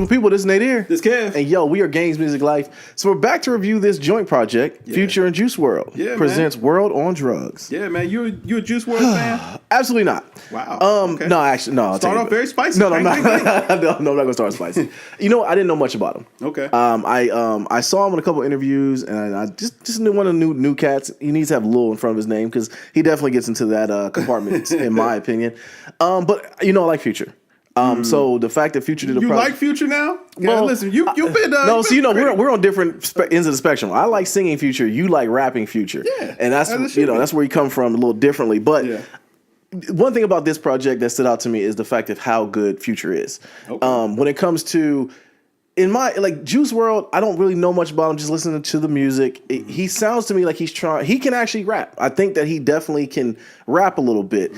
Beautiful people, this is Nate here. This Kev. And yo, we are Games Music Life. So we're back to review this joint project, Future and Juice WRLD presents World on Drugs. Yeah, man. You a Juice WRLD fan? Absolutely not. Wow. Okay. No, actually, no. Start off very spicy. No, I'm not. No, I'm not gonna start spicy. You know, I didn't know much about him. Okay. I saw him in a couple interviews, and I just knew one of the new cats. He needs to have Lil in front of his name because he definitely gets into that compartment, in my opinion. But you know, I like Future. So the fact that Future did a project, like Future now? Well, listen, you've been no. So you know we're on different ends of the spectrum. I like singing Future. You like rapping Future. Yeah, and that's that's where you come from a little differently. But one thing about this project that stood out to me is the fact of how good Future is. Okay. When it comes to Juice WRLD, I don't really know much about him. Just listening to the music, he sounds to me like he can actually rap. I think that he definitely can rap a little bit.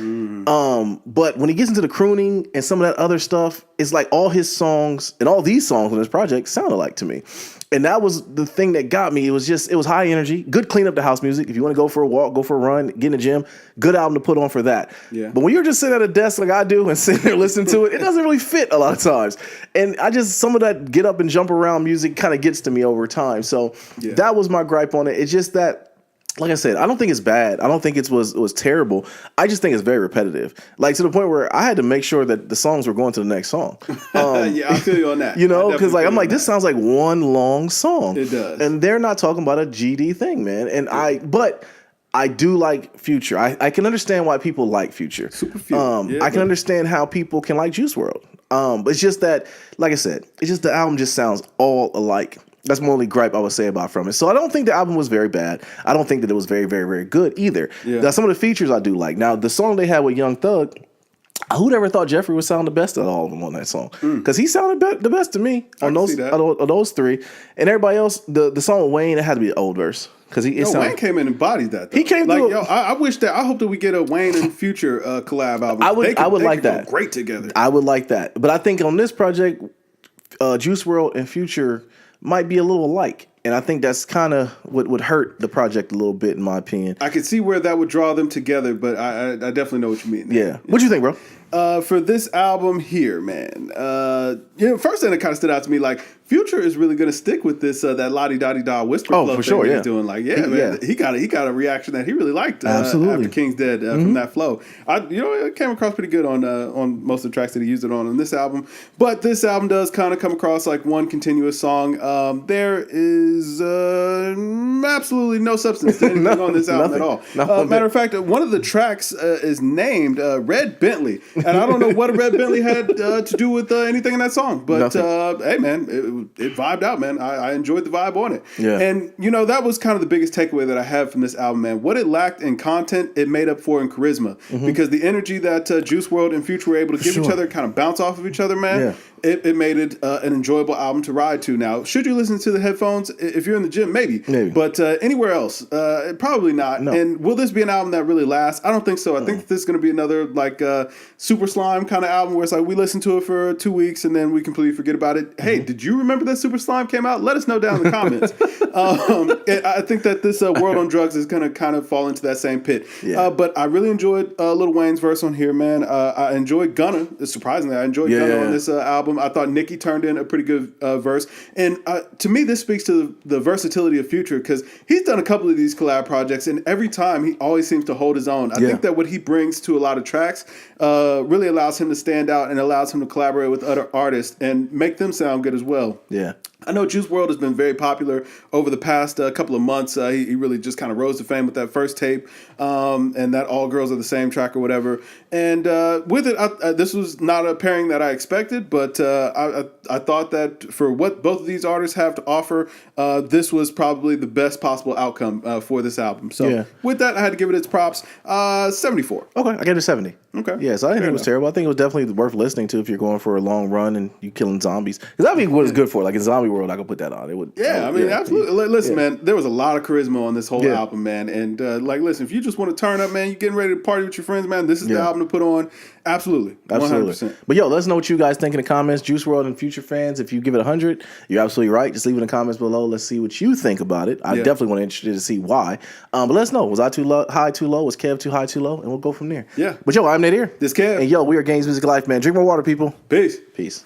But when he gets into the crooning and some of that other stuff, it's like all his songs and all these songs on this project sound alike to me. And that was the thing that got me. It was high energy, good clean up the house music. If you want to go for a walk, go for a run, get in the gym, good album to put on for that. Yeah. But when you're just sitting at a desk like I do and sitting there listening to it, it doesn't really fit a lot of times. And some of that get up and jump around music kind of gets to me over time. So that was my gripe on it. It's just that, like I said, I don't think it's bad. I don't think it was terrible. I just think it's very repetitive. Like to the point where I had to make sure that the songs were going to the next song. Yeah, I feel you on that. You know, because I'm like, this sounds like one long song. It does. And they're not talking about a GD thing, man. And but I do like Future. I can understand why people like Future. Super few. I can understand how people can like Juice WRLD. But it's just that, like I said, it's just the album just sounds all alike. That's my only gripe I would say about from it. So I don't think the album was very bad. I don't think that it was very, very, very good either. Yeah. Now, some of the features I do like. Now, the song they had with Young Thug, who'd ever thought Jeffrey would sound the best of all of them on that song? Because he sounded the best to me on those three. And everybody else, the song with Wayne, it had to be an old verse. Wayne came in and embodied that. Though. He came like, I hope that we get a Wayne and Future collab album. I would like that. Go great together. I would like that. But I think on this project, Juice WRLD and Future might be a little alike. And I think that's kind of what would hurt the project a little bit, in my opinion. I could see where that would draw them together, but I definitely know what you mean. Yeah. What do you think, bro? For this album here, man, first thing that kind of stood out to me, like, Future is really going to stick with this that la-di-da-di-da whisper flow thing he's doing. Like, man, he got a reaction that he really liked after King's Dead from that flow. It came across pretty good on most of the tracks that he used it on this album. But this album does kind of come across like one continuous song. There is absolutely no substance to anything on this album at all. Matter of fact, one of the tracks is named Red Bentley. And I don't know what a Red Bentley had to do with anything in that song. But, hey, man, it vibed out, man. I enjoyed the vibe on it. Yeah. And, that was kind of the biggest takeaway that I had from this album, man. What it lacked in content, it made up for in charisma. Because the energy that Juice WRLD and Future were able to give each other, kind of bounce off of each other, man, it made it an enjoyable album to ride to. Now, should you listen to the headphones? If you're in the gym, maybe. But anywhere else, probably not. No. And will this be an album that really lasts? I don't think so. I think that this is going to be another, like, Super Slime kind of album where it's like we listen to it for 2 weeks and then we completely forget about it. Hey, did you remember that Super Slime came out? Let us know down in the comments. I think that this World on Drugs is going to kind of fall into that same pit. Yeah. But I really enjoyed Lil Wayne's verse on here, man. I enjoyed Gunna. Surprisingly, I enjoyed Gunna on this album. I thought Nicki turned in a pretty good verse. And to me, this speaks to the versatility of Future because he's done a couple of these collab projects, and every time he always seems to hold his own. I think that what he brings to a lot of tracks really allows him to stand out and allows him to collaborate with other artists and make them sound good as well. Yeah. I know Juice WRLD has been very popular over the past couple of months. He really just kind of rose to fame with that first tape and that All Girls Are the Same track or whatever. And with it, this was not a pairing that I expected, but I thought that for what both of these artists have to offer, this was probably the best possible outcome for this album. So with that, I had to give it its props. 74. Okay, I gave it a 70. Okay. Yeah, so I didn't think it was terrible. I think it was definitely worth listening to if you're going for a long run and you killing zombies. Because that'd be what it's good for. Like in Zombie World, I could put that on. It would. Yeah, absolutely. Listen, man, there was a lot of charisma on this whole album, man. And listen, if you just want to turn up, man, you're getting ready to party with your friends, man, this is the album to put on. Absolutely. 100%. But yo, let us know what you guys think in the comments. Juice WRLD and Future fans, if you give it 100, you're absolutely right. Just leave it in the comments below. Let's see what you think about it. I definitely want to interested to see why. But let us know. Was I too high, too low? Was Kev too high, too low? And we'll go from there. Yeah. But yo, I'm Nate here. This Kev. And yo, we are Games Music Life, man. Drink more water, people. Peace. Peace.